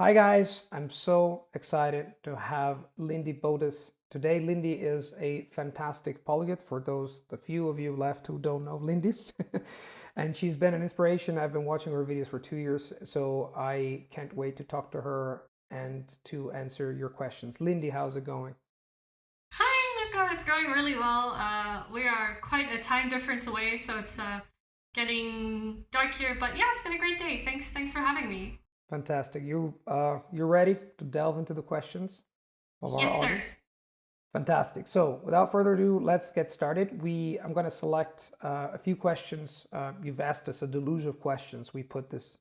Hi guys, I'm so excited to have Lindie Botes today. Lindie is a fantastic polyglot for the few of you left who don't know Lindie. And she's been an inspiration. I've been watching her videos for 2 years, so I can't wait to talk to her and to answer your questions. Lindie, how's it going? Hi, Luca. It's going really well. We are quite a time difference away, so it's getting dark here. But yeah, it's been a great day. Thanks for having me. Fantastic. You ready to delve into the questions of our Yes, sir. audience? Fantastic. So without further ado, let's get started. I'm going to select a few questions. You've asked us a deluge of questions. We put this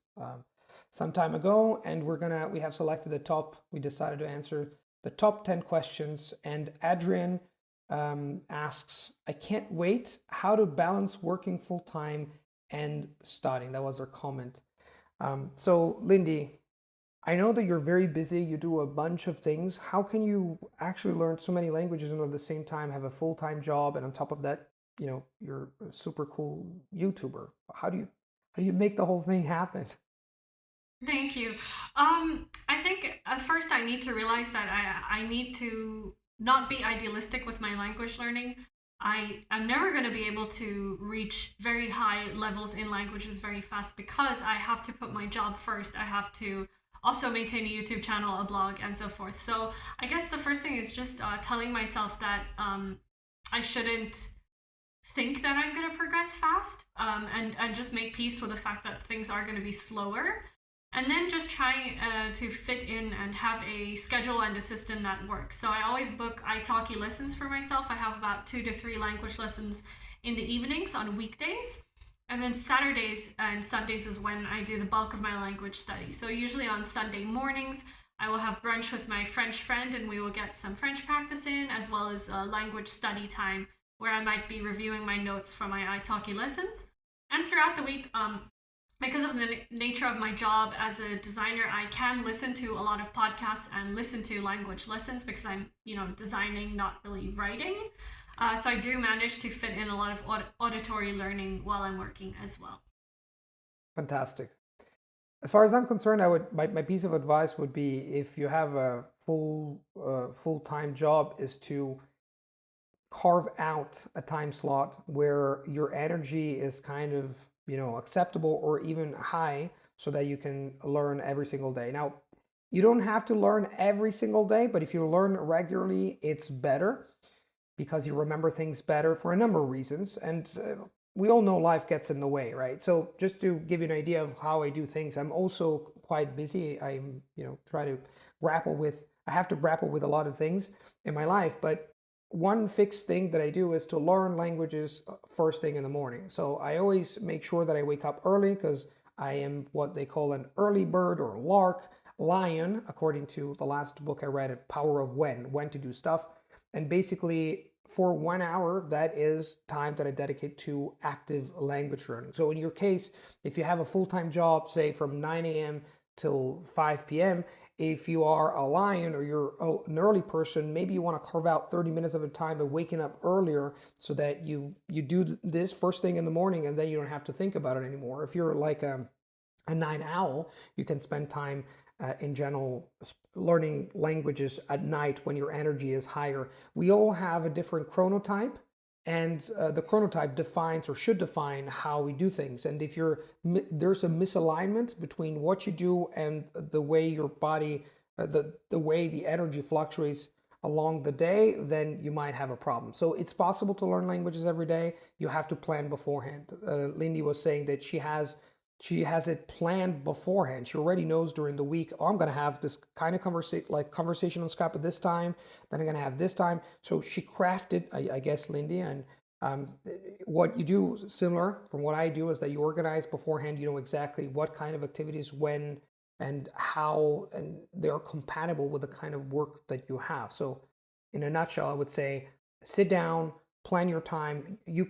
some time ago, and we have selected the top. We decided to answer the top 10 questions. And Adrian asks, I can't wait how to balance working full time and studying. That was her comment. So Lindy, I know that you're very busy, you do a bunch of things. How can you actually learn so many languages and at the same time have a full-time job and on top of that, you're a super cool YouTuber? How do you make the whole thing happen? Thank you. I think at first I need to realize that I need to not be idealistic with my language learning. I'm never going to be able to reach very high levels in languages very fast because I have to put my job first. I have to also maintain a YouTube channel, a blog, and so forth. So I guess the first thing is just telling myself that I shouldn't think that I'm going to progress fast, and just make peace with the fact that things are going to be slower. And then just trying to fit in and have a schedule and a system that works. So I always book italki lessons for myself. I have about 2 to 3 language lessons in the evenings on weekdays. And then Saturdays and Sundays is when I do the bulk of my language study. So usually on Sunday mornings, I will have brunch with my French friend and we will get some French practice in, as well as language study time where I might be reviewing my notes from my italki lessons. And throughout the week, because of the nature of my job as a designer, I can listen to a lot of podcasts and listen to language lessons because I'm, designing, not really writing. So I do manage to fit in a lot of auditory learning while I'm working as well. Fantastic. As far as I'm concerned, my piece of advice would be if you have a full-time job is to carve out a time slot where your energy is kind of, acceptable or even high so that you can learn every single day. Now, you don't have to learn every single day, but if you learn regularly, it's better because you remember things better for a number of reasons. And we all know life gets in the way, right? So just to give you an idea of how I do things, I'm also quite busy. I'm, try to I have to grapple with a lot of things in my life, but one fixed thing that I do is to learn languages first thing in the morning. So I always make sure that I wake up early because I am what they call an early bird or lark lion, according to the last book I read, Power of When to do stuff. And basically, for 1 hour, that is time that I dedicate to active language learning. So in your case, if you have a full-time job, say from 9 a.m. till 5 p.m., if you are a lion or you're an early person, maybe you want to carve out 30 minutes of a time by waking up earlier so that you do this first thing in the morning and then you don't have to think about it anymore. If you're like a night owl, you can spend time in general learning languages at night when your energy is higher. We all have a different chronotype, and the chronotype defines or should define how we do things. And if there's a misalignment between what you do and the way your body, the way the energy fluctuates along the day, then you might have a problem. So it's possible to learn languages every day. You have to plan beforehand. Lindy was saying that she has it planned beforehand. She already knows during the week, oh, I'm going to have this kind of conversation on Skype at this time, then I'm going to have this time. So she crafted, I guess, Lindy, and what you do similar from what I do is that you organize beforehand. You know exactly what kind of activities, when, and how, and they're compatible with the kind of work that you have. So in a nutshell, I would say sit down, plan your time. We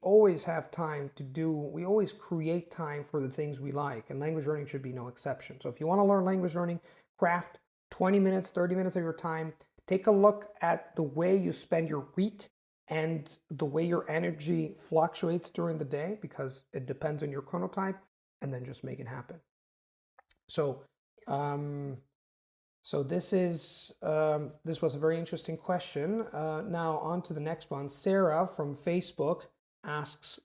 always have time to do, we always create time for the things we like, and language learning should be no exception. So if you want to learn language learning, craft 20 minutes, 30 minutes of your time. Take a look at the way you spend your week and the way your energy fluctuates during the day because it depends on your chronotype, and then just make it happen. So So this was a very interesting question. Now on to the next one. Sarah from Facebook asks,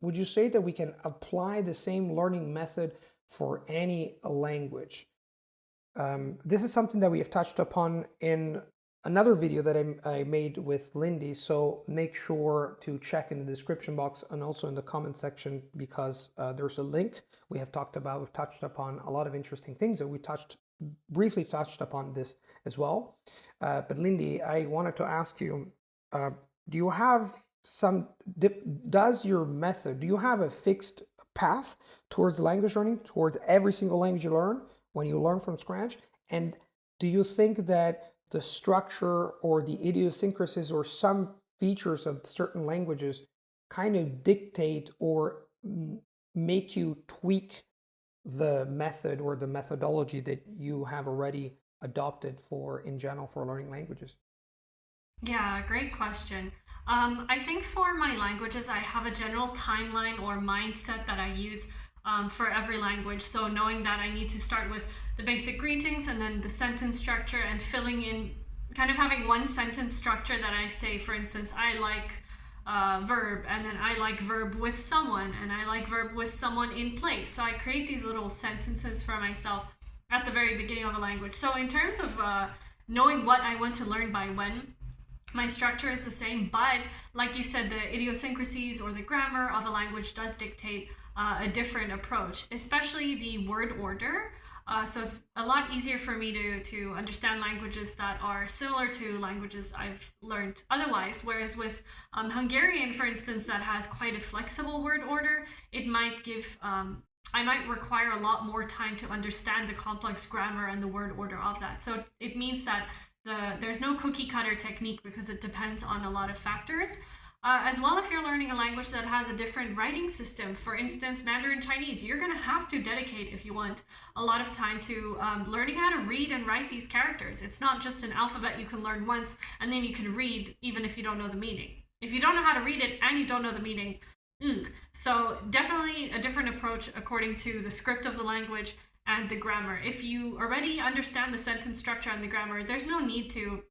would you say that we can apply the same learning method for any language? This is something that we have touched upon in another video that I made with Lindy, so make sure to check in the description box and also in the comment section, because there's a link. We've touched upon a lot of interesting things, and we briefly touched upon this as well. But Lindy, I wanted to ask you, do you have do you have a fixed path towards language learning, towards every single language you learn when you learn from scratch? And do you think that the structure or the idiosyncrasies or some features of certain languages kind of dictate or make you tweak the method or the methodology that you have already adopted in general for learning languages? Yeah, great question. I think for my languages, I have a general timeline or mindset that I use for every language. So knowing that I need to start with the basic greetings and then the sentence structure, and filling in, kind of having one sentence structure that I say, for instance, I like verb, and then I like verb with someone, and I like verb with someone in place. So I create these little sentences for myself at the very beginning of a language. So in terms of knowing what I want to learn by when, my structure is the same, but like you said, the idiosyncrasies or the grammar of a language does dictate a different approach, especially the word order. So it's a lot easier for me to understand languages that are similar to languages I've learned otherwise. Whereas with Hungarian, for instance, that has quite a flexible word order, it might give I might require a lot more time to understand the complex grammar and the word order of that. So it means that there's no cookie cutter technique, because it depends on a lot of factors. As well, if you're learning a language that has a different writing system, for instance, Mandarin Chinese, you're going to have to dedicate, if you want, a lot of time to learning how to read and write these characters. It's not just an alphabet you can learn once and then you can read, even if you don't know the meaning. If you don't know how to read it and you don't know the meaning, so definitely a different approach according to the script of the language and the grammar. If you already understand the sentence structure and the grammar, there's no need to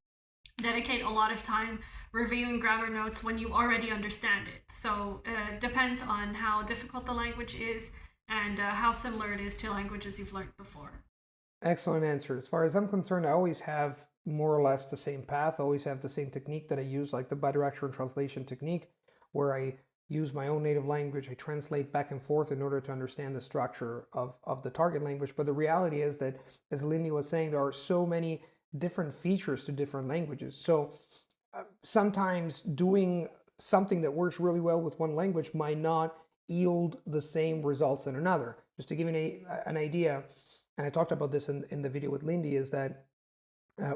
dedicate a lot of time reviewing grammar notes when you already understand it. So it depends on how difficult the language is and how similar it is to languages you've learned before. Excellent answer. As far as I'm concerned, I always have more or less the same path, always have the same technique that I use, like the bidirectional translation technique, where I use my own native language, I translate back and forth in order to understand the structure of the target language. But the reality is that, as Lindie was saying, there are so many different features to different languages. So sometimes doing something that works really well with one language might not yield the same results in another. Just to give you an idea, and I talked about this in the video with Lindie, is that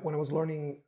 when I was learning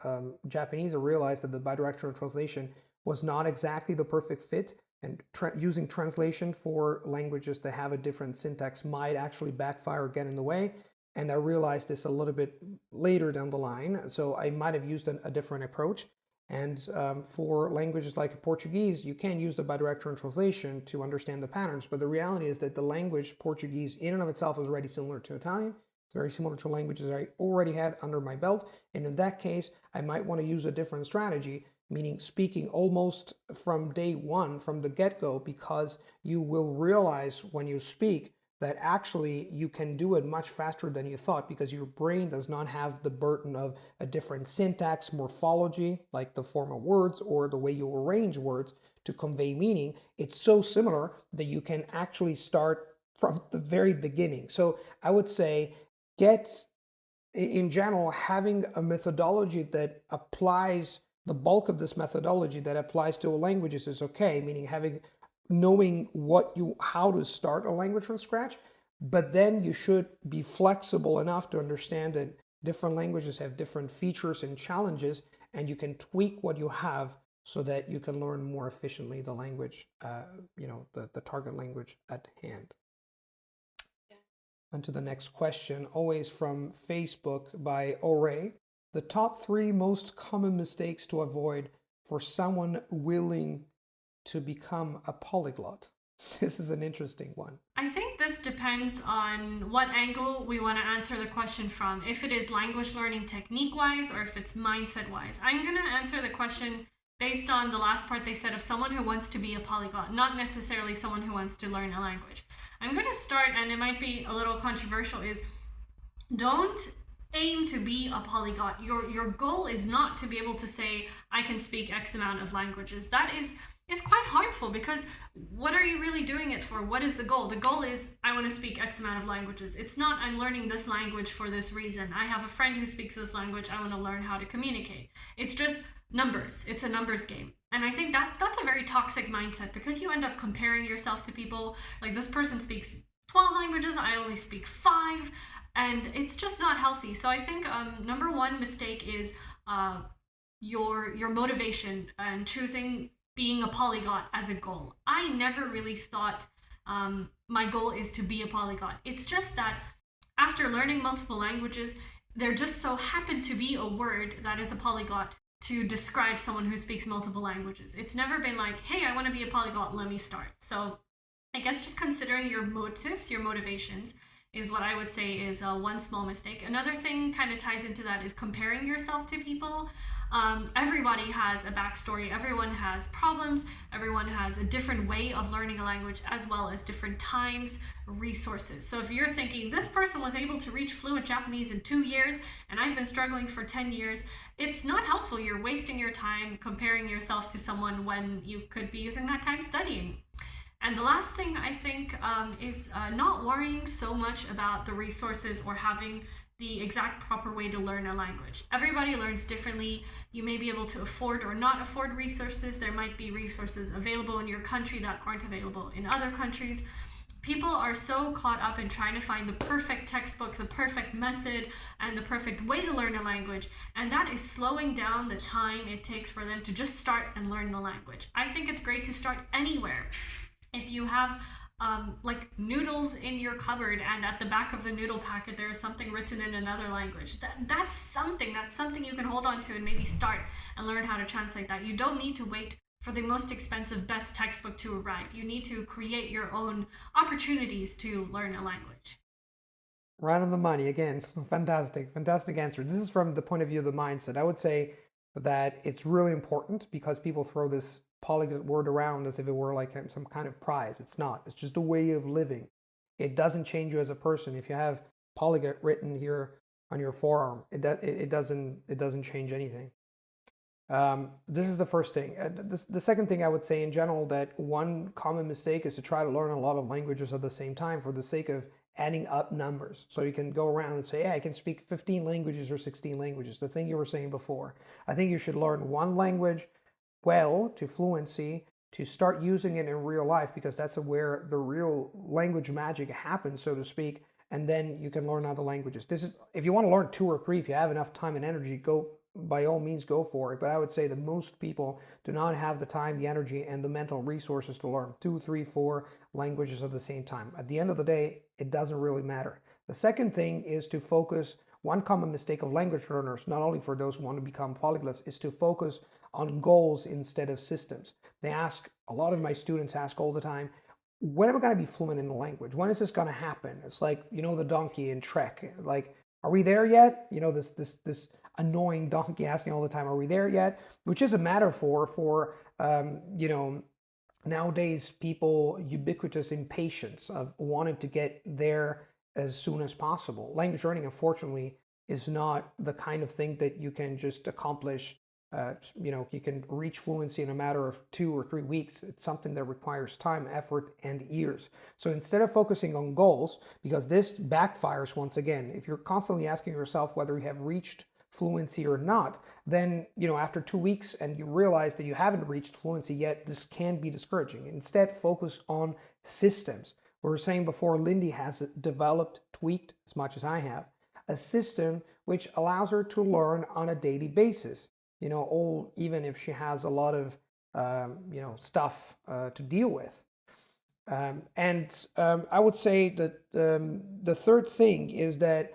Japanese, I realized that the bidirectional translation was not exactly the perfect fit, and using translation for languages that have a different syntax might actually backfire, get in the way. And I realized this a little bit later down the line, so I might have used a different approach. And for languages like Portuguese, you can use the bidirectional translation to understand the patterns, but the reality is that the language Portuguese in and of itself is already similar to Italian. It's very similar to languages I already had under my belt, and in that case, I might want to use a different strategy, meaning speaking almost from day one, from the get-go, because you will realize when you speak that actually you can do it much faster than you thought, because your brain does not have the burden of a different syntax, morphology, like the form of words or the way you arrange words to convey meaning. It's so similar that you can actually start from the very beginning. So I would say, in general, having a methodology that applies, the bulk of this methodology that applies to languages is okay, meaning knowing how to start a language from scratch, but then you should be flexible enough to understand that different languages have different features and challenges, and you can tweak what you have so that you can learn more efficiently the language, the target language at hand. On to the next question, always from Facebook by Ore. The top 3 most common mistakes to avoid for someone willing to become a polyglot. This is an interesting one. I think this depends on what angle we want to answer the question from. If it is language learning technique wise or if it's mindset wise. I'm going to answer the question based on the last part they said of someone who wants to be a polyglot, not necessarily someone who wants to learn a language. I'm going to start, and it might be a little controversial, is don't aim to be a polyglot. Your goal is not to be able to say, I can speak X amount of languages. It's quite harmful, because what are you really doing it for? What is the goal? The goal is, I want to speak X amount of languages. It's not, I'm learning this language for this reason. I have a friend who speaks this language. I want to learn how to communicate. It's just numbers. It's a numbers game. And I think that's a very toxic mindset, because you end up comparing yourself to people. Like, this person speaks 12 languages. I only speak 5. And it's just not healthy. So I think number one mistake is your motivation and choosing being a polyglot as a goal. I never really thought my goal is to be a polyglot. It's just that after learning multiple languages, there just so happened to be a word that is a polyglot to describe someone who speaks multiple languages. It's never been like, hey, I want to be a polyglot, let me start. So I guess just considering your motives, your motivations, is what I would say is one small mistake. Another thing kind of ties into that is comparing yourself to people. Everybody has a backstory, everyone has problems, everyone has a different way of learning a language, as well as different times, resources. So if you're thinking, this person was able to reach fluent Japanese in 2 years and I've been struggling for 10 years, it's not helpful. You're wasting your time comparing yourself to someone when you could be using that time studying. And the last thing I think is not worrying so much about the resources or having the exact proper way to learn a language. Everybody learns differently. You may be able to afford or not afford resources. There might be resources available in your country that aren't available in other countries. People are so caught up in trying to find the perfect textbook, the perfect method, and the perfect way to learn a language, and that is slowing down the time it takes for them to just start and learn the language. I think it's great to start anywhere. If you have like noodles in your cupboard and at the back of the noodle packet there is something written in another language, that's something you can hold on to and maybe start and learn how to translate that. You don't need to wait for the most expensive best textbook to arrive. You need to create your own opportunities to learn a language. Right on the money again. Fantastic answer. This is from the point of view of the mindset. I would say that it's really important, because people throw this polyglot word around as if it were like some kind of prize. It's not. It's just a way of living. It doesn't change you as a person. If you have polyglot written here on your forearm, it doesn't change anything. This is the first thing. The second thing I would say in general, that one common mistake is to try to learn a lot of languages at the same time for the sake of adding up numbers. So you can go around and say, hey, I can speak 15 languages or 16 languages. The thing you were saying before. I think you should learn one language well to fluency to start using it in real life, because that's where the real language magic happens, so to speak. And then you can learn other languages. This is, if you want to learn 2 or 3, if you have enough time and energy, by all means go for it. But I would say that most people do not have the time, the energy, and the mental resources to learn 2, 3, 4 languages at the same time. At the end of the day, it doesn't really matter. The second thing is to focus. One common mistake of language learners, not only for those who want to become polyglots, is to focus on goals instead of systems. A lot of my students ask all the time, when am I going to be fluent in the language? When is this going to happen? It's like, the donkey in Trek. Like, are we there yet? This annoying donkey asking all the time, are we there yet? Which is a metaphor for, nowadays people ubiquitous impatience of wanting to get there as soon as possible. Language learning, unfortunately, is not the kind of thing that you can just accomplish. You can reach fluency in a matter of 2 or 3 weeks. It's something that requires time, effort, and years. So instead of focusing on goals, because this backfires once again, if you're constantly asking yourself whether you have reached fluency or not, then after 2 weeks and you realize that you haven't reached fluency yet, this can be discouraging. Instead, focus on systems. We were saying before, Lindie has developed, tweaked as much as I have, a system which allows her to learn on a daily basis. Even if she has a lot of stuff to deal with. I would say that the third thing is that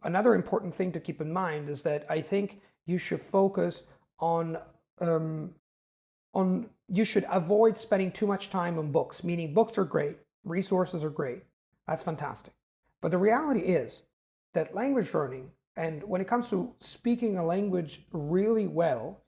another important thing to keep in mind is that I think you should focus on you should avoid spending too much time on books. Meaning, books are great, resources are great, That's fantastic. But the reality is that language learning, and when it comes to speaking a language really well,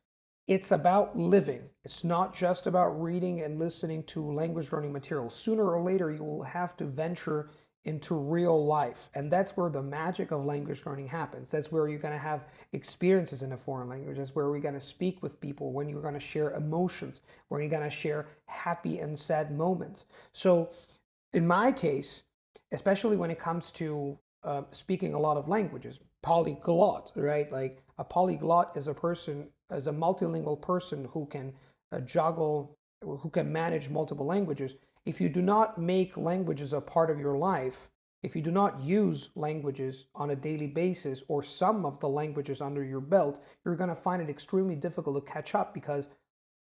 it's about living. It's not just about reading and listening to language learning material. Sooner or later, you will have to venture into real life. And that's where the magic of language learning happens. That's where you're going to have experiences in a foreign language. That's where we're going to speak with people, when you're going to share emotions, when you're going to share happy and sad moments. So in my case, especially when it comes to speaking a lot of languages, polyglot, right? Like a polyglot is a person, as a multilingual person who can juggle, who can manage multiple languages. If you do not make languages a part of your life, if you do not use languages on a daily basis or some of the languages under your belt, you're going to find it extremely difficult to catch up, because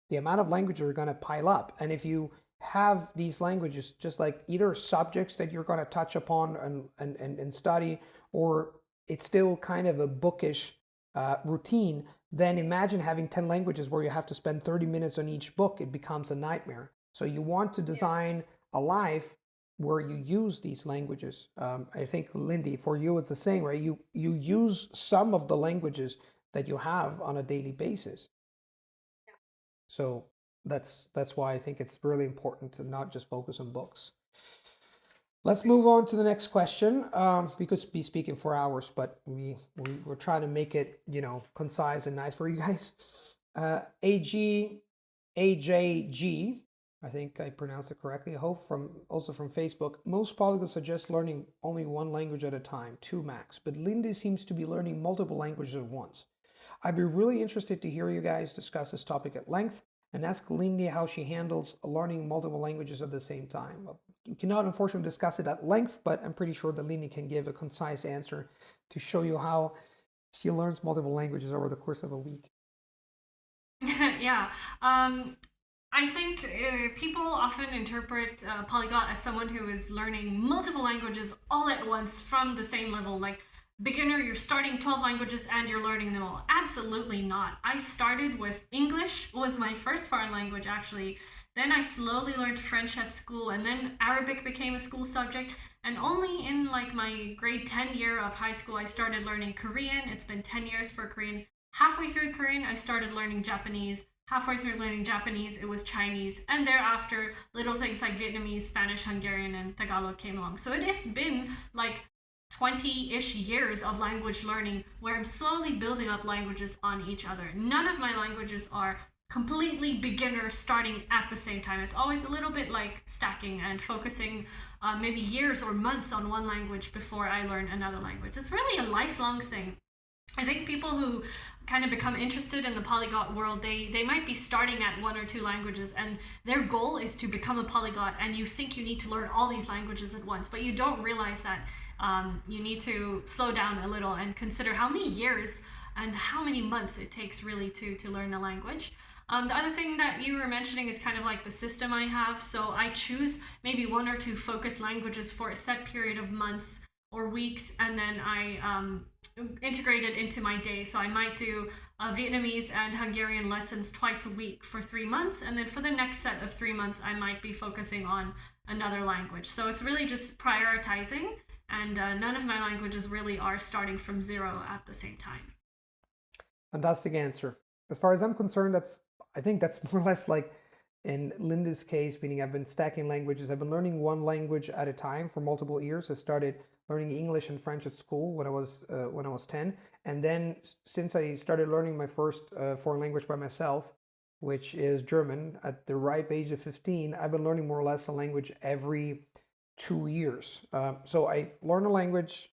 the amount of languages are going to pile up. And if you have these languages just like either subjects that you're going to touch upon and study, or it's still kind of a bookish routine, then imagine having 10 languages where you have to spend 30 minutes on each book. It becomes a nightmare. So you want to design a life where you use these languages. I think, Lindie, for you it's the same, right? You use some of the languages that you have on a daily basis. So that's why I think it's really important to not just focus on books. Let's move on to the next question. We could be speaking for hours, but we're trying to make it, concise and nice for you guys. AJG, I think I pronounced it correctly, I hope, also from Facebook. Most polyglots suggest learning only one language at a time, 2 max, but Lindy seems to be learning multiple languages at once. I'd be really interested to hear you guys discuss this topic at length and ask Lindie how she handles learning multiple languages at the same time. We cannot unfortunately discuss it at length, but I'm pretty sure that Lindie can give a concise answer to show you how she learns multiple languages over the course of a week. Yeah. I think people often interpret polyglot as someone who is learning multiple languages all at once from the same level. Like, beginner, you're starting 12 languages and you're learning them all. Absolutely not. I started with English, was my first foreign language actually. Then I slowly learned French at school, and then Arabic became a school subject. And only in like my grade 10 year of high school, I started learning Korean. It's been 10 years for Korean. Halfway through Korean, I started learning Japanese. Halfway through learning Japanese, it was Chinese. And thereafter, little things like Vietnamese, Spanish, Hungarian, and Tagalog came along. So it has been like 20-ish years of language learning where I'm slowly building up languages on each other. None of my languages are completely beginner starting at the same time. It's always a little bit like stacking and focusing maybe years or months on one language before I learn another language. It's really a lifelong thing. I think people who kind of become interested in the polyglot world, they might be starting at 1 or 2 languages, and their goal is to become a polyglot, and you think you need to learn all these languages at once, but you don't realize that you need to slow down a little and consider how many years and how many months it takes really to learn a language. The other thing that you were mentioning is kind of like the system I have. So I choose maybe 1 or 2 focus languages for a set period of months or weeks, and then I integrate it into my day. So I might do Vietnamese and Hungarian lessons twice a week for 3 months, and then for the next set of 3 months, I might be focusing on another language. So it's really just prioritizing, and none of my languages really are starting from 0 at the same time. Fantastic answer. As far as I'm concerned, I think that's more or less like in Linda's case, meaning I've been stacking languages. I've been learning one language at a time for multiple years. I started learning English and French at school when I was 10, and then since I started learning my first foreign language by myself, which is German, at the ripe age of 15, I've been learning more or less a language every 2 years. So I learn a language,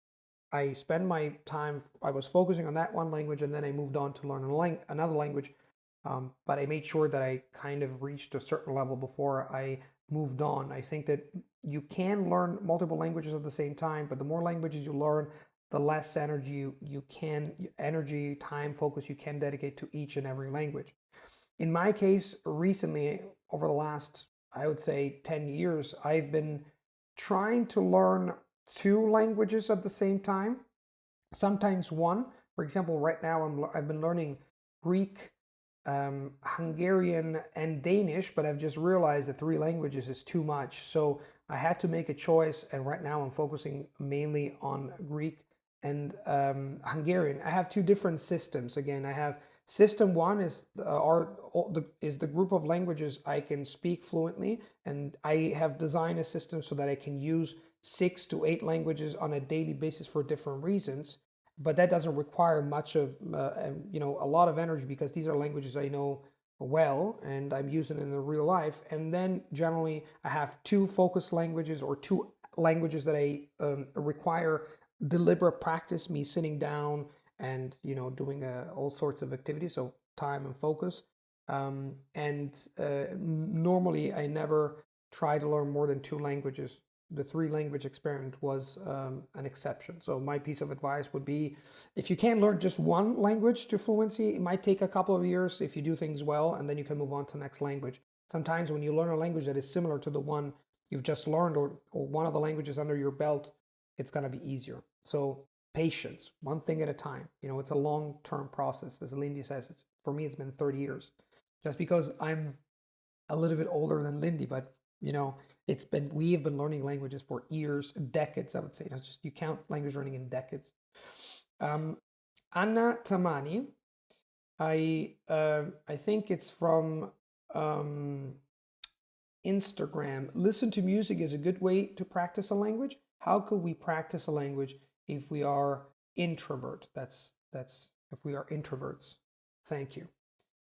I spend my time, I was focusing on that one language, and then I moved on to learn another language. But I made sure that I kind of reached a certain level before I moved on. I think that you can learn multiple languages at the same time, but the more languages you learn, the less energy, time, focus you can dedicate to each and every language. In my case, recently, over the last, I would say 10 years, I've been trying to learn 2 languages at the same time, sometimes 1. For example, right now I've been learning Greek, Hungarian, and Danish, but I've just realized that 3 languages is too much. So I had to make a choice, and right now I'm focusing mainly on Greek and Hungarian. I have two different systems. Again, I have system one is the group of languages I can speak fluently, and I have designed a system so that I can use 6 to 8 languages on a daily basis for different reasons. But that doesn't require much of a lot of energy, because these are languages I know well and I'm using it in the real life. And then generally I have 2 focus languages, or 2 languages that I require deliberate practice, me sitting down and doing all sorts of activities, so time and focus. And normally I never try to learn more than 2 languages. The 3 language experiment was an exception. So my piece of advice would be, if you can't learn just 1 language to fluency, it might take a couple of years if you do things well, and then you can move on to the next language. Sometimes when you learn a language that is similar to the one you've just learned, or one of the languages under your belt, it's going to be easier. So patience, one thing at a time. It's a long-term process. As Lindie says, for me, it's been 30 years. Just because I'm a little bit older than Lindie, but we have been learning languages for years, decades, I would say. That's just, you count language learning in decades. Anna Tamani, I think it's from Instagram. Listen to music is a good way to practice a language. How could we practice a language if we are introvert? That's if we are introverts. Thank you.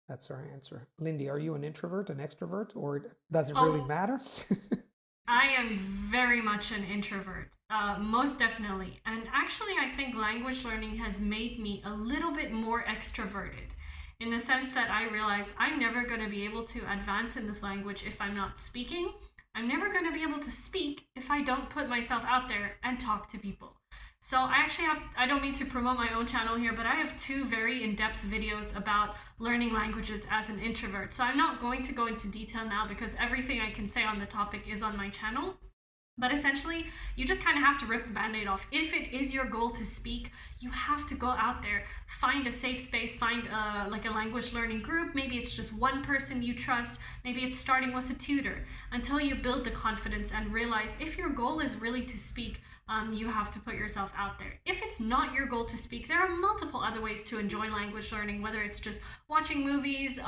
That's our answer. Lindie, are you an introvert, an extrovert, or does it really matter? I am very much an introvert, most definitely. And actually, I think language learning has made me a little bit more extroverted, in the sense that I realize I'm never going to be able to advance in this language if I'm not speaking. I'm never going to be able to speak if I don't put myself out there and talk to people. So I don't mean to promote my own channel here, but I have 2 very in-depth videos about learning languages as an introvert. So I'm not going to go into detail now, because everything I can say on the topic is on my channel. But essentially, you just kind of have to rip the band-aid off. If it is your goal to speak, you have to go out there, find a safe space, find like a language learning group. Maybe it's just one person you trust. Maybe it's starting with a tutor, until you build the confidence and realize if your goal is really to speak, you have to put yourself out there. If it's not your goal to speak, there are multiple other ways to enjoy language learning, whether it's just watching movies,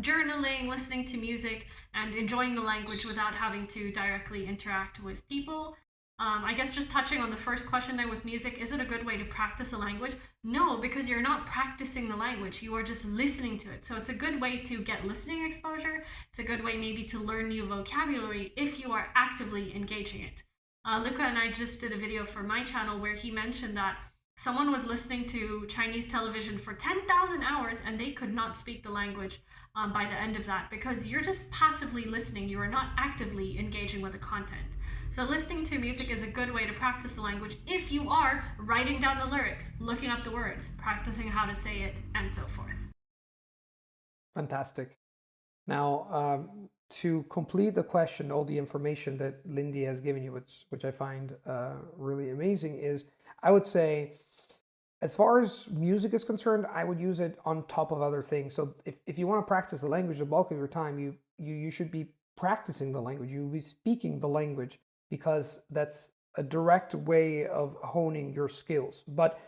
journaling, listening to music, and enjoying the language without having to directly interact with people. I guess just touching on the first question there with music, is it a good way to practice a language? No, because you're not practicing the language, you are just listening to it. So it's a good way to get listening exposure. It's a good way maybe to learn new vocabulary if you are actively engaging it. Luca and I just did a video for my channel where he mentioned that someone was listening to Chinese television for 10,000 hours and they could not speak the language by the end of that, because you're just passively listening. You are not actively engaging with the content. So listening to music is a good way to practice the language if you are writing down the lyrics, looking up the words, practicing how to say it, and so forth. Fantastic. Now, to complete the question, all the information that Lindie has given you, which I find really amazing, is I would say, as far as music is concerned, I would use it on top of other things. So if you want to practice the language the bulk of your time, you should be practicing the language. You will be speaking the language, because that's a direct way of honing your skills. But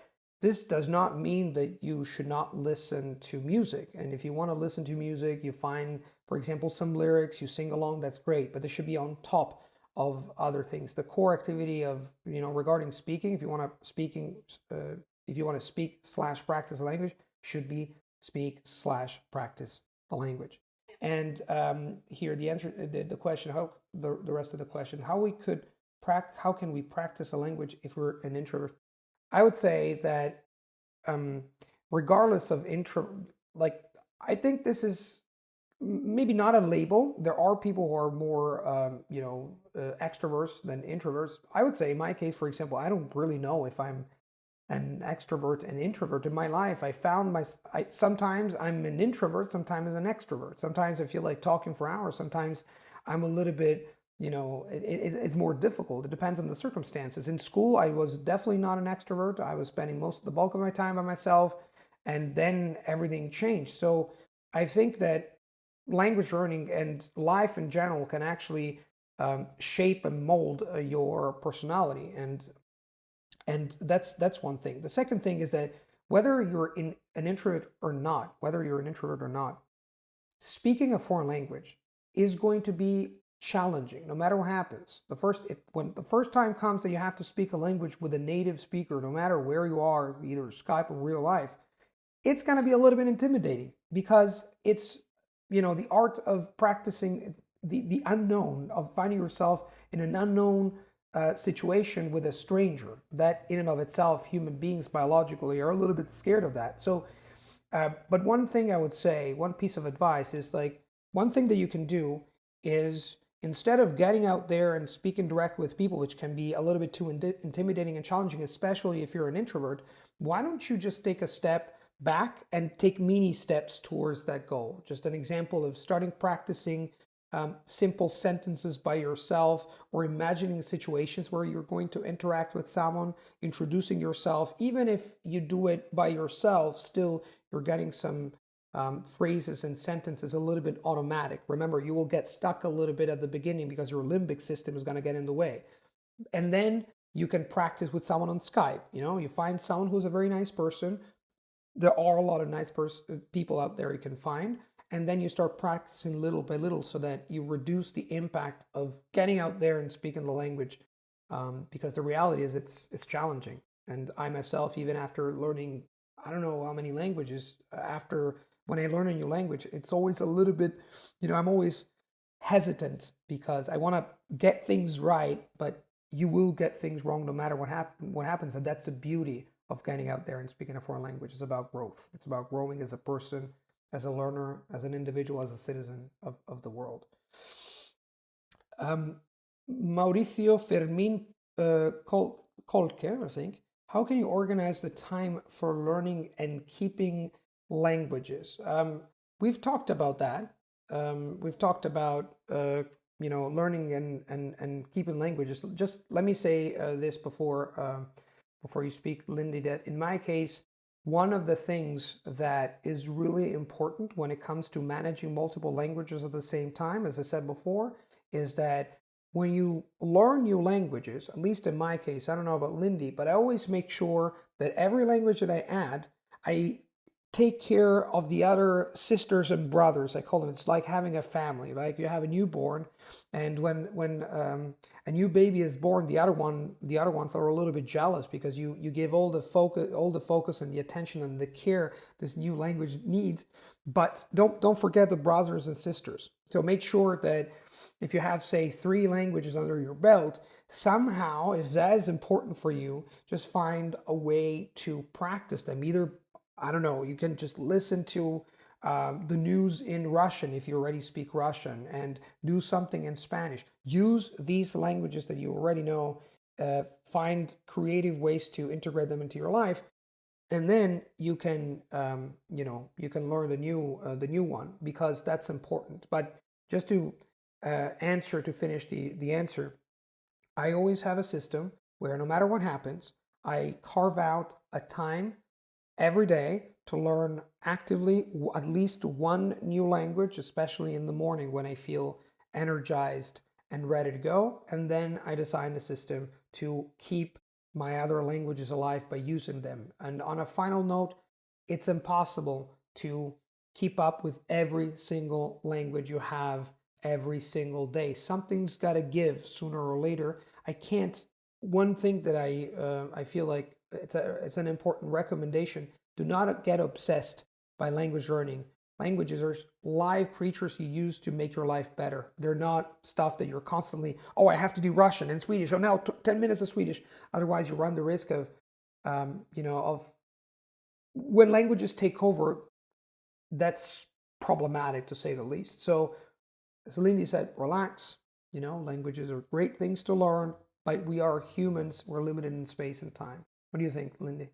this does not mean that you should not listen to music. And if you want to listen to music, you find, for example, some lyrics, you sing along, that's great. But this should be on top of other things. The core activity of, regarding speaking, if you want to speak/practice a language, should be speak/practice the language. And here the answer, the question, the rest of the question, how can we practice a language if we're an introvert? I would say that regardless of I think this is maybe not a label. There are people who are more, extroverts than introverts. I would say in my case, for example, I don't really know if I'm an extrovert and introvert in my life. I found sometimes I'm an introvert, sometimes an extrovert. Sometimes I feel like talking for hours. Sometimes I'm a little bit, it's more difficult. It depends on the circumstances. In school, I was definitely not an extrovert. I was spending the bulk of my time by myself, and then everything changed. So I think that language learning and life in general can actually shape and mold your personality, and that's one thing. The second thing is that whether you're an introvert or not, speaking a foreign language is going to be challenging no matter what happens. When the first time comes that you have to speak a language with a native speaker, no matter where you are, either Skype or real life, it's going to be a little bit intimidating because it's, the art of practicing the unknown, of finding yourself in an unknown situation with a stranger. That in and of itself, human beings biologically are a little bit scared of that. So but one thing I would say, one piece of advice is, like, one thing that you can do is, instead of getting out there and speaking direct with people, which can be a little bit too intimidating and challenging, especially if you're an introvert, why don't you just take a step back and take mini steps towards that goal? Just an example of starting practicing simple sentences by yourself, or imagining situations where you're going to interact with someone, introducing yourself. Even if you do it by yourself, still you're getting some phrases and sentences a little bit automatic. Remember, you will get stuck a little bit at the beginning because your limbic system is going to get in the way. And then you can practice with someone on Skype. You find someone who's a very nice person. There are a lot of nice people out there you can find. And then you start practicing little by little so that you reduce the impact of getting out there and speaking the language. Because the reality is it's challenging. And I myself, even after learning, I don't know how many languages, when I learn a new language, it's always a little bit, I'm always hesitant because I want to get things right, but you will get things wrong no matter what happens. And that's the beauty of getting out there and speaking a foreign language. It's about growth. It's about growing as a person, as a learner, as an individual, as a citizen of the world. Mauricio Fermin Colque, I think. How can you organize the time for learning and keeping languages? We've talked about that. We've talked about learning and keeping languages. Just let me say this before you speak, Lindie, that in my case, one of the things that is really important when it comes to managing multiple languages at the same time, as I said before, is that when you learn new languages, at least in my case, I don't know about Lindie, but I always make sure that every language that I add, I take care of the other sisters and brothers. I call them. It's like having a family. Like, you have a newborn, and when a new baby is born, the other ones are a little bit jealous because you give all the focus and the attention and the care this new language needs. But don't forget the brothers and sisters. So make sure that if you have, say, 3 languages under your belt, somehow, if that is important for you, just find a way to practice them. Either, I don't know, you can just listen to the news in Russian if you already speak Russian, and do something in Spanish. Use these languages that you already know. Find creative ways to integrate them into your life, and then you can learn the new one, because that's important. But just to finish the answer, I always have a system where no matter what happens, I carve out a time every day to learn actively at least one new language, especially in the morning when I feel energized and ready to go. And then I design a system to keep my other languages alive by using them. And on a final note, it's impossible to keep up with every single language you have every single day. Something's got to give sooner or later. I can't. One thing that I feel like it's an important recommendation: do not get obsessed by language learning. Languages are live creatures you use to make your life better. They're not stuff that you're constantly, oh, I have to do Russian and Swedish. Oh, now 10 minutes of Swedish. Otherwise, you run the risk of when languages take over, that's problematic, to say the least. So, as Lindy said, relax. Languages are great things to learn, but we are humans. We're limited in space and time. What do you think, Lindy?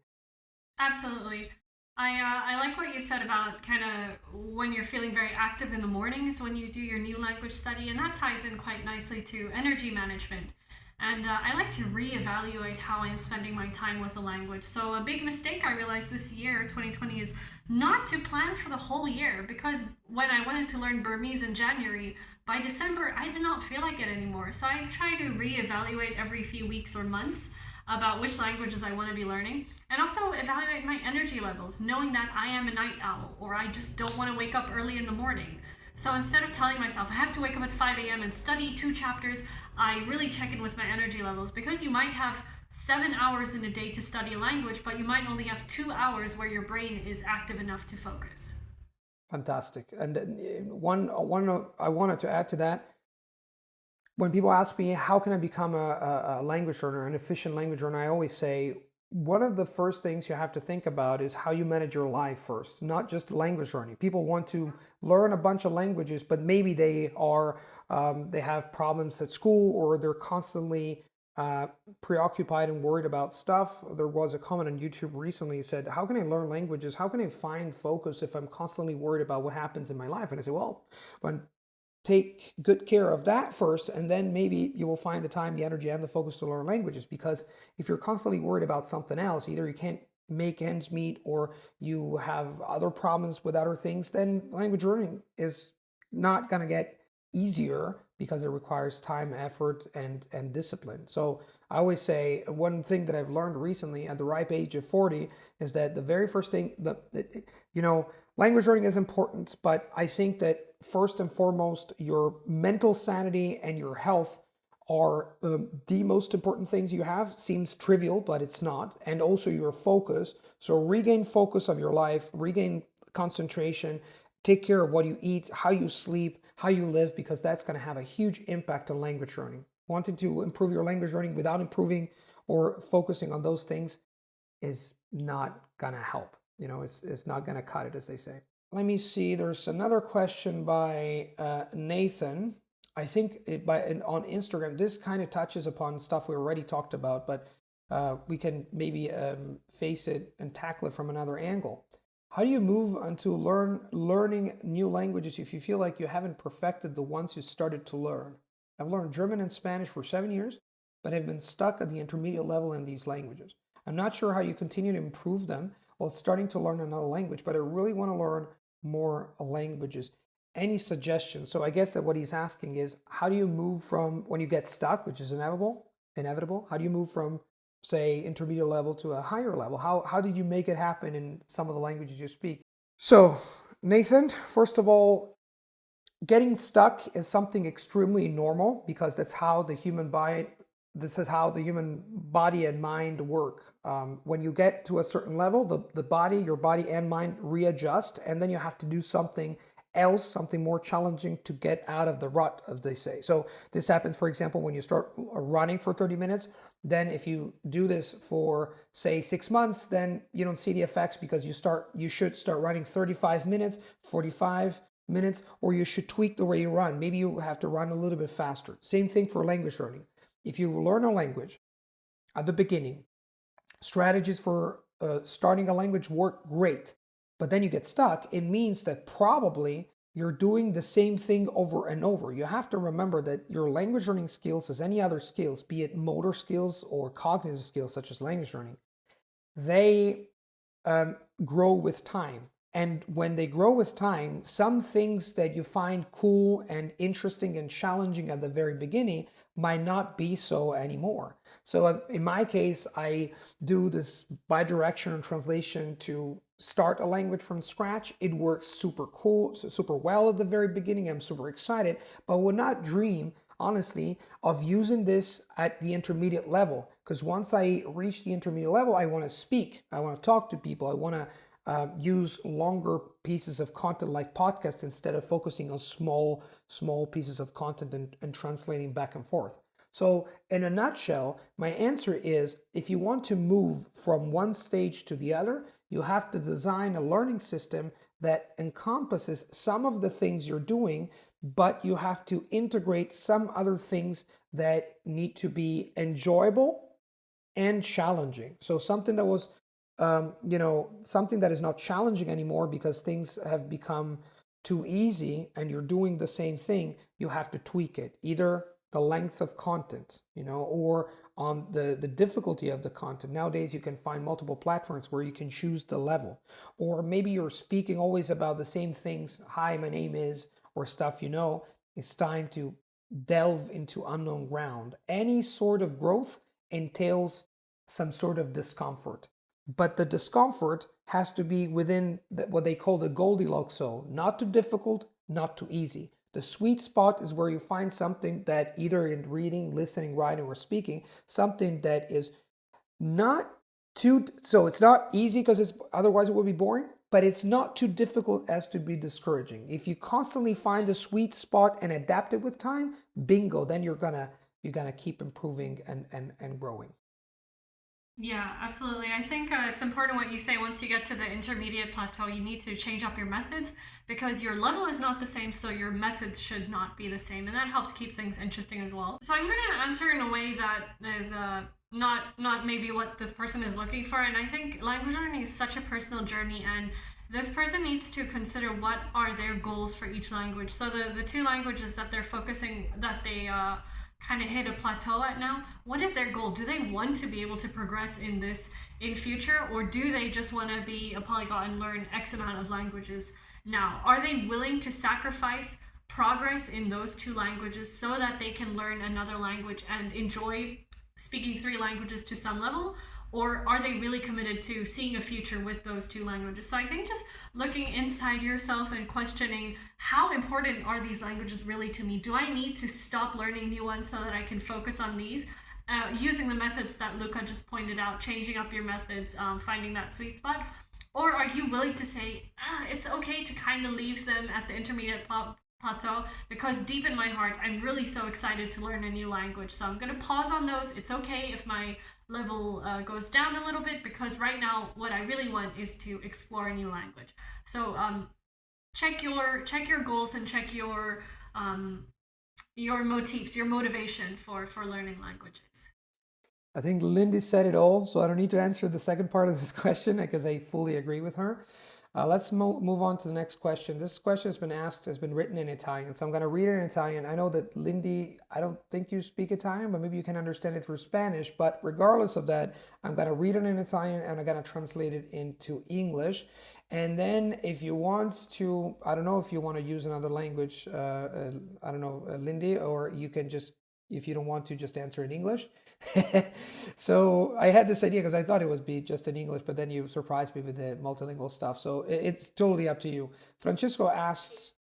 Absolutely. I like what you said about kind of when you're feeling very active in the mornings when you do your new language study, and that ties in quite nicely to energy management. And I like to reevaluate how I'm spending my time with a language. So, a big mistake I realized this year, 2020, is not to plan for the whole year. Because when I wanted to learn Burmese in January, by December, I did not feel like it anymore. So, I try to reevaluate every few weeks or months about which languages I want to be learning, and also evaluate my energy levels, knowing that I am a night owl or I just don't want to wake up early in the morning. So instead of telling myself I have to wake up at 5 a.m. and study 2 chapters, I really check in with my energy levels, because you might have 7 hours in a day to study a language, but you might only have 2 hours where your brain is active enough to focus. Fantastic. And one I wanted to add to that. When people ask me how can I become a language learner, an efficient language learner, I always say one of the first things you have to think about is how you manage your life first, not just language learning. People want to learn a bunch of languages, but maybe they have problems at school, or they're constantly preoccupied and worried about stuff. There was a comment on YouTube recently that said, how can I learn languages? How can I find focus if I'm constantly worried about what happens in my life? And I say, well, when take good care of that first, and then maybe you will find the time, the energy, and the focus to learn languages. Because if you're constantly worried about something else, either you can't make ends meet or you have other problems with other things, then language learning is not going to get easier, because it requires time, effort, and discipline. So I always say one thing that I've learned recently at the ripe age of 40 is that the very first thing language learning is important, but I think that first and foremost, your mental sanity and your health are the most important things you have. Seems trivial, but it's not. And also your focus. So regain focus of your life, regain concentration, take care of what you eat, how you sleep, how you live, because that's going to have a huge impact on language learning. Wanting to improve your language learning without improving or focusing on those things is not going to help. It's not going to cut it, as they say. Let me see. There's another question by Nathan. I think on Instagram. This kind of touches upon stuff we already talked about, but we can maybe face it and tackle it from another angle. How do you move onto learning new languages if you feel like you haven't perfected the ones you started to learn? I've learned German and Spanish for 7 years, but I've been stuck at the intermediate level in these languages. I'm not sure how you continue to improve them while starting to learn another language, but I really want to learn more languages. Any suggestions? So I guess that what he's asking is, how do you move from when you get stuck, which is inevitable, how do you move from, say, intermediate level to a higher level? How did you make it happen in some of the languages you speak? So Nathan, first of all, getting stuck is something extremely normal, because that's how the human body, and mind work. When you get to a certain level, your body and mind readjust, and then you have to do something else, something more challenging to get out of the rut, as they say. So this happens, for example, when you start running for 30 minutes. Then if you do this for, say, 6 months, then you don't see the effects, because you should start running 35 minutes, 45 minutes, or you should tweak the way you run. Maybe you have to run a little bit faster. Same thing for language learning. If you learn a language at the beginning, strategies for starting a language work great, but then you get stuck, it means that probably you're doing the same thing over and over. You have to remember that your language learning skills, as any other skills, be it motor skills or cognitive skills such as language learning, they grow with time. And when they grow with time, some things that you find cool and interesting and challenging at the very beginning might not be so anymore. So in my case, I do this bidirectional translation to start a language from scratch. It works super cool, super well at the very beginning. I'm super excited, but would not dream, honestly, of using this at the intermediate level. Because once I reach the intermediate level, I want to speak. I want to talk to people. I want to use longer pieces of content like podcasts, instead of focusing on small pieces of content and translating back and forth. So in a nutshell, my answer is, if you want to move from one stage to the other, you have to design a learning system that encompasses some of the things you're doing, but you have to integrate some other things that need to be enjoyable and challenging. So something that was something that is not challenging anymore because things have become too easy and you're doing the same thing, you have to tweak it. Either the length of content, or the difficulty of the content. Nowadays, you can find multiple platforms where you can choose the level. Or maybe you're speaking always about the same things. Hi, my name is, or stuff. It's time to delve into unknown ground. Any sort of growth entails some sort of discomfort. But the discomfort has to be within what they call the Goldilocks zone. Not too difficult, not too easy. The sweet spot is where you find something that either in reading, listening, writing, or speaking, something that is not too, so it's not easy because otherwise it would be boring, but it's not too difficult as to be discouraging. If you constantly find the sweet spot and adapt it with time, bingo, then you're gonna keep improving and growing. Yeah, absolutely. I think it's important what you say. Once you get to the intermediate plateau, you need to change up your methods because your level is not the same, so your methods should not be the same, and that helps keep things interesting as well. So I'm going to answer in a way that is not maybe what this person is looking for, and I think language learning is such a personal journey, and this person needs to consider what are their goals for each language. So the two languages that they're focusing, that they kind of hit a plateau at now, what is their goal? Do they want to be able to progress in this in future, or do they just want to be a polyglot and learn X amount of languages now? Are they willing to sacrifice progress in those two languages so that they can learn another language and enjoy speaking three languages to some level? Or are they really committed to seeing a future with those two languages? So I think just looking inside yourself and questioning, how important are these languages really to me? Do I need to stop learning new ones so that I can focus on these? Using the methods that Luca just pointed out, changing up your methods, finding that sweet spot. Or are you willing to say, it's okay to kind of leave them at the intermediate plateau, because deep in my heart, I'm really so excited to learn a new language. So I'm going to pause on those. It's okay if my level goes down a little bit, because right now what I really want is to explore a new language. So check your goals and check your motifs, your motivation for learning languages. I think Lindy said it all, so I don't need to answer the second part of this question because I fully agree with her. Let's move on to the next question. This question has been written in Italian, so I'm going to read it in Italian. I know that Lindie, I don't think you speak Italian, but maybe you can understand it through Spanish. But regardless of that, I'm going to read it in Italian and I'm going to translate it into English. And then if you want to, I don't know if you want to use another language, I don't know, Lindie, or you can just, if you don't want to, just answer in English. So I had this idea because I thought it would be just in English, but then you surprised me with the multilingual stuff. So it's totally up to you. Francesco asks,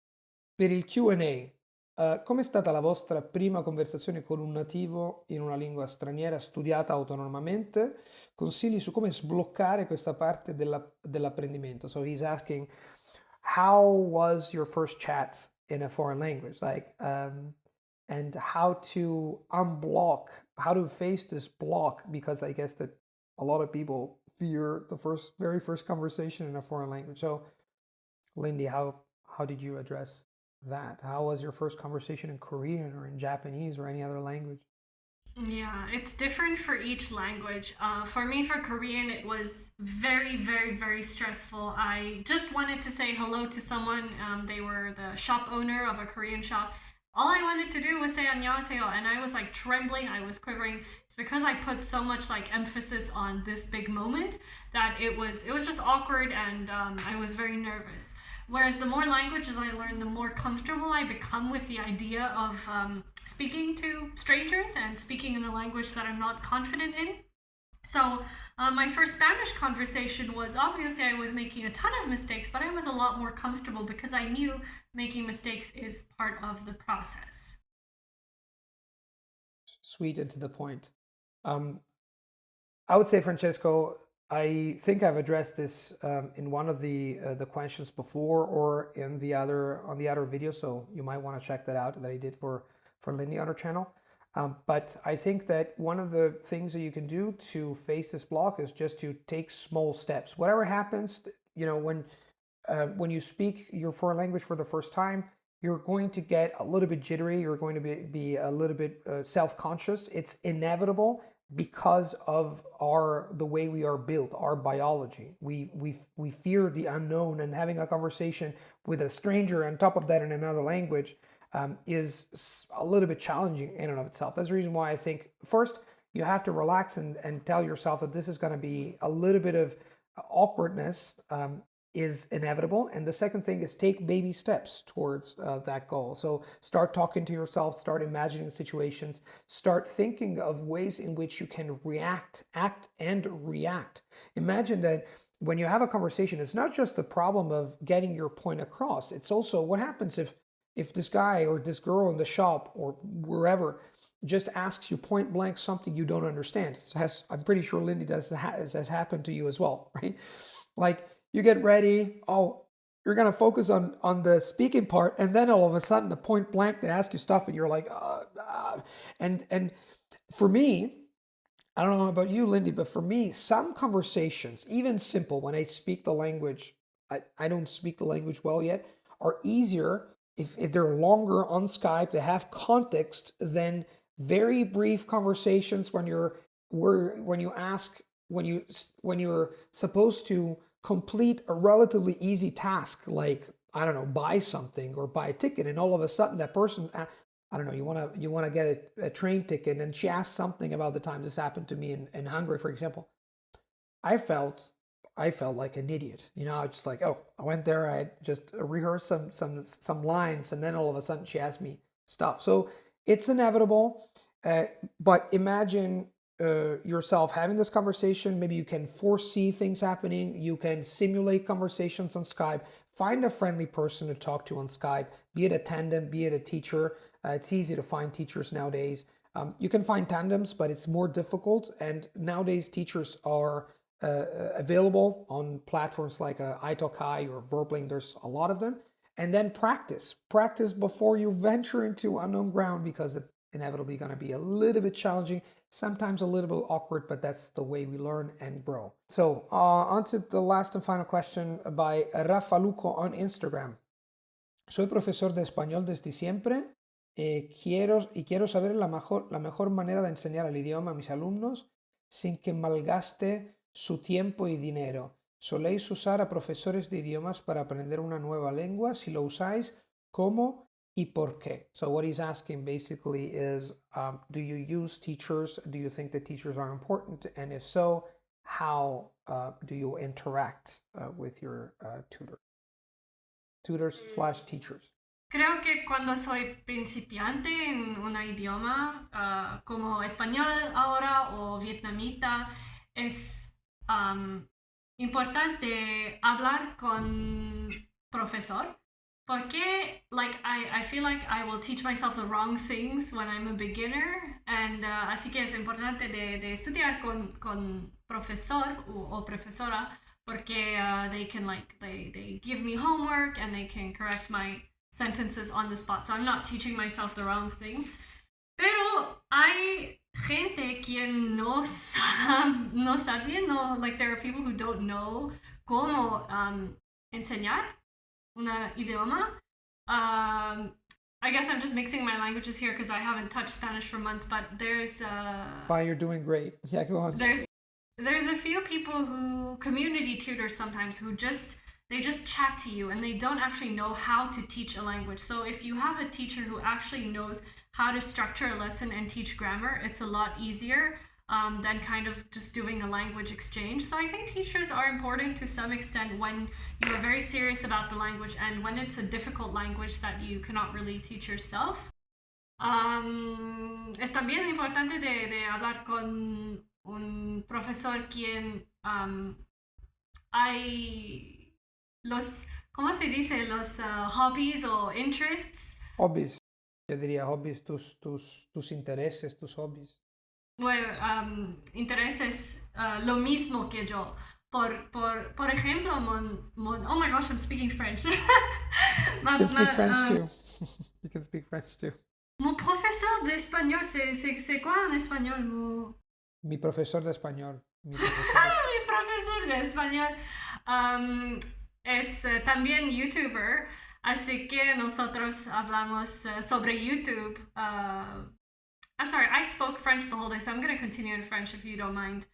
per il Q&A, com'è stata la vostra prima conversazione con un nativo in una lingua straniera studiata autonomamente? Consigli su come sbloccare questa parte dell'apprendimento. So he's asking, how was your first chat in a foreign language? And how to unblock, how to face this block, because I guess that a lot of people fear the very first conversation in a foreign language. So, Lindy, how did you address that? How was your first conversation in Korean or in Japanese or any other language? Yeah, it's different for each language. For me, for Korean, it was very, very, very stressful. I just wanted to say hello to someone. They were the shop owner of a Korean shop. All I wanted to do was say 안녕하세요, and I was like trembling, I was quivering. It's because I put so much like emphasis on this big moment that it was just awkward, and I was very nervous. Whereas the more languages I learn, the more comfortable I become with the idea of speaking to strangers and speaking in a language that I'm not confident in. So my first Spanish conversation was, obviously I was making a ton of mistakes, but I was a lot more comfortable because I knew making mistakes is part of the process. Sweet and to the point. I would say, Francesco, I think I've addressed this in one of the questions before, or in the other video. So you might want to check that out, that I did for Lindie on her channel. But I think that one of the things that you can do to face this block is just to take small steps. Whatever happens, when you speak your foreign language for the first time, you're going to get a little bit jittery. You're going to be a little bit self-conscious. It's inevitable because of the way we are built, our biology. We fear the unknown, and having a conversation with a stranger on top of that in another language is a little bit challenging in and of itself. That's the reason why I think first you have to relax and tell yourself that this is going to be a little bit of awkwardness is inevitable. And the second thing is take baby steps towards that goal. So start talking to yourself, start imagining situations, start thinking of ways in which you can act and react. Imagine that when you have a conversation, it's not just the problem of getting your point across. It's also what happens if this guy or this girl in the shop or wherever just asks you point blank something you don't understand. I'm pretty sure, Lindy, that has happened to you as well, right? Like you get ready, oh, you're going to focus on the speaking part, and then all of a sudden the point blank, they ask you stuff and you're like, and for me, I don't know about you, Lindy, but for me, some conversations, even simple, when I speak the language, I don't speak the language well yet, are easier if they're longer on Skype, they have context, than very brief conversations when you're supposed to complete a relatively easy task, like, I don't know, buy something or buy a ticket, and all of a sudden that person, I don't know, you want to get a train ticket, and she asks something about the time. This happened to me in Hungary, for example. I felt like an idiot. I was just like, oh, I went there, I just rehearsed some lines, and then all of a sudden she asked me stuff. So it's inevitable, but imagine yourself having this conversation. Maybe you can foresee things happening. You can simulate conversations on Skype. Find a friendly person to talk to on Skype, be it a tandem, be it a teacher. It's easy to find teachers nowadays. You can find tandems, but it's more difficult. And nowadays teachers are available on platforms like italki or Verbling. There's a lot of them. And then practice before you venture into unknown ground, because it's inevitably going to be a little bit challenging, sometimes a little bit awkward, but that's the way we learn and grow. So on to the last and final question by Rafa Luco on Instagram. Soy profesor de español desde siempre. Quiero saber la mejor manera de enseñar el idioma a mis alumnos sin que malgaste su tiempo y dinero. ¿Soléis usar a profesores de idiomas para aprender una nueva lengua? Si lo usáis, ¿cómo y por qué? So what he's asking basically is, do you use teachers? Do you think that teachers are important? And if so, how do you interact with your tutors/teachers? Creo que cuando soy principiante en un idioma como español ahora o vietnamita, es importante hablar con profesor, porque I feel like I will teach myself the wrong things when I'm a beginner, and así que es importante de estudiar con profesor o profesora, porque they can they give me homework and they can correct my sentences on the spot, so I'm not teaching myself the wrong thing. Pero hay gente quien no sabía, there are people who don't know cómo enseñar un idioma. I guess I'm just mixing my languages here because I haven't touched Spanish for months, but there's Fine, you're doing great. Yeah, go on. There's a few people who community tutors sometimes who they just chat to you and they don't actually know how to teach a language. So if you have a teacher who actually knows how to structure a lesson and teach grammar, it's a lot easier than kind of just doing a language exchange. So I think teachers are important to some extent when you are very serious about the language and when it's a difficult language that you cannot really teach yourself. Es también importante de hablar con un profesor quien hay ¿cómo se dice? Los hobbies o interests. Hobbies. Yo diría hobbies, tus intereses, tus hobbies. Bueno, intereses lo mismo que yo. Por ejemplo, oh my gosh, I'm speaking French. You can speak French too. You can speak French too. Mon professeur d'espagnol, c'est quoi en espagnol? Mi profesor de español. Mi profesor de español. Es también YouTuber, así que nosotros hablamos sobre YouTube. I'm sorry, I spoke French the whole day, so I'm going to continue in French if you don't mind.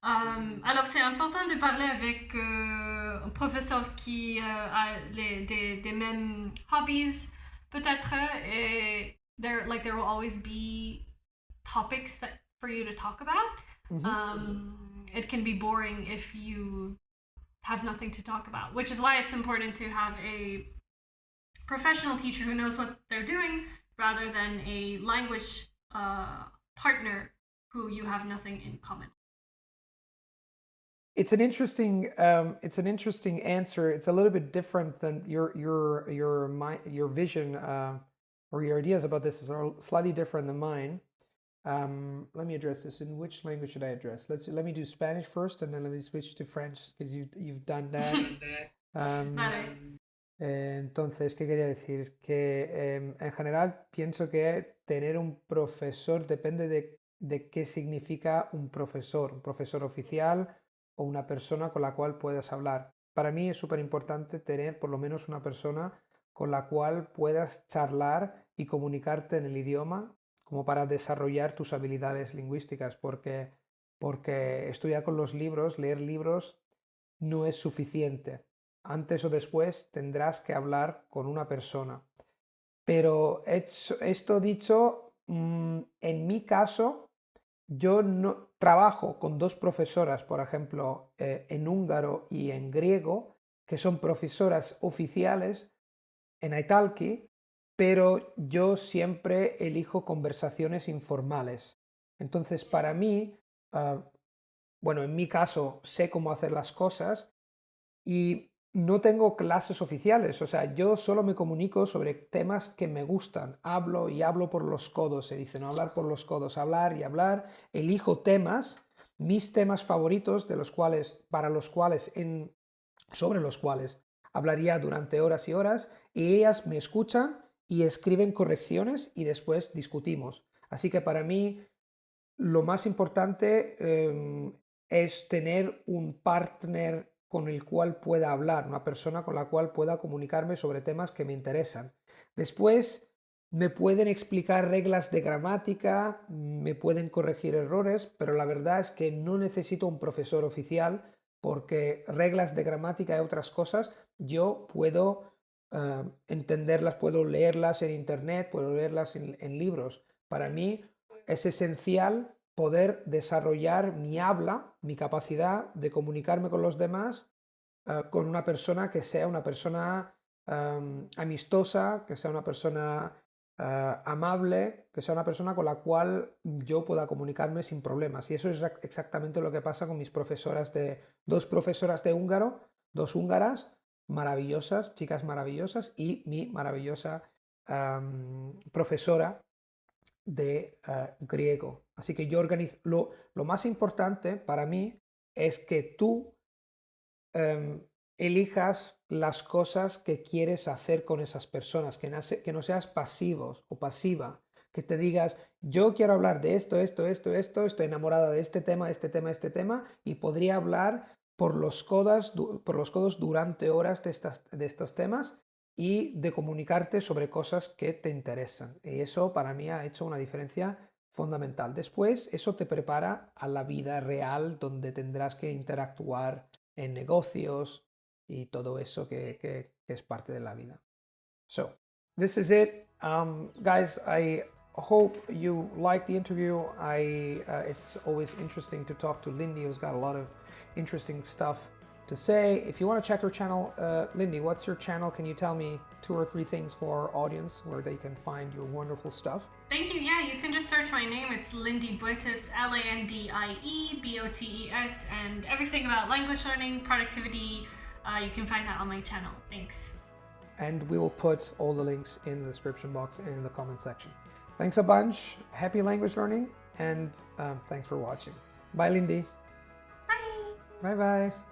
Alors, c'est important de parler avec un professeur qui a des mêmes hobbies peut-être there will always be topics that for you to talk about. It can be boring if you have nothing to talk about, which is why it's important to have a professional teacher who knows what they're doing rather than a language partner who you have nothing in common. It's an interesting answer. It's a little bit different than your vision or your ideas about this is slightly different than mine. Let me address this. In which language should I address? Let me do Spanish first, and then let me switch to French because you've done that. Entonces, ¿qué quería decir? Que en general pienso que tener un profesor depende de qué significa un profesor oficial o una persona con la cual puedas hablar. Para mí es súper importante tener por lo menos una persona con la cual puedas charlar y comunicarte en el idioma como para desarrollar tus habilidades lingüísticas, porque estudiar con los libros, leer libros, no es suficiente. Antes o después tendrás que hablar con una persona. Pero esto dicho, en mi caso, yo no trabajo con dos profesoras, por ejemplo, en húngaro y en griego, que son profesoras oficiales en Italki, pero yo siempre elijo conversaciones informales. Entonces, para mí, bueno, en mi caso, sé cómo hacer las cosas y no tengo clases oficiales, o sea, yo solo me comunico sobre temas que me gustan, hablo y hablo por los codos, se dice, no hablar por los codos, hablar y hablar, elijo temas, mis temas favoritos, sobre los cuales hablaría durante horas y horas, y ellas me escuchan y escriben correcciones y después discutimos. Así que para mí lo más importante es tener un partner con el cual pueda hablar, una persona con la cual pueda comunicarme sobre temas que me interesan. Después me pueden explicar reglas de gramática, me pueden corregir errores, pero la verdad es que no necesito un profesor oficial porque reglas de gramática y otras cosas yo puedo entenderlas, puedo leerlas en internet, puedo leerlas en libros. Para mí es esencial poder desarrollar mi habla, mi capacidad de comunicarme con los demás con una persona que sea una persona amistosa, que sea una persona amable, que sea una persona con la cual yo pueda comunicarme sin problemas. Y eso es exactamente lo que pasa con mis dos profesoras de húngaro, dos húngaras maravillosas, chicas maravillosas, y mi maravillosa profesora de griego. Así que yo organizo. Lo más importante para mí es que tú elijas las cosas que quieres hacer con esas personas, que no seas pasivos o pasiva, que te digas, yo quiero hablar de esto, estoy enamorada de este tema, y podría hablar por los codos durante horas de estos temas y de comunicarte sobre cosas que te interesan. Y eso para mí ha hecho una diferencia fundamental. Después, eso te prepara a la vida real donde tendrás que interactuar en negocios y todo eso que es parte de la vida. So, this is it. Guys, I hope you liked the interview. It's always interesting to talk to Lindie, who's got a lot of interesting stuff to say. If you want to check her channel, Lindie, what's your channel? Can you tell me 2 or 3 things for our audience where they can find your wonderful stuff? Thank you. Yeah, you can just search my name. It's Lindie Botes, LANDIE BOTES, and everything about language learning, productivity, you can find that on my channel. Thanks. And we will put all the links in the description box and in the comment section. Thanks a bunch. Happy language learning, and thanks for watching. Bye, Lindie. Bye. Bye-bye.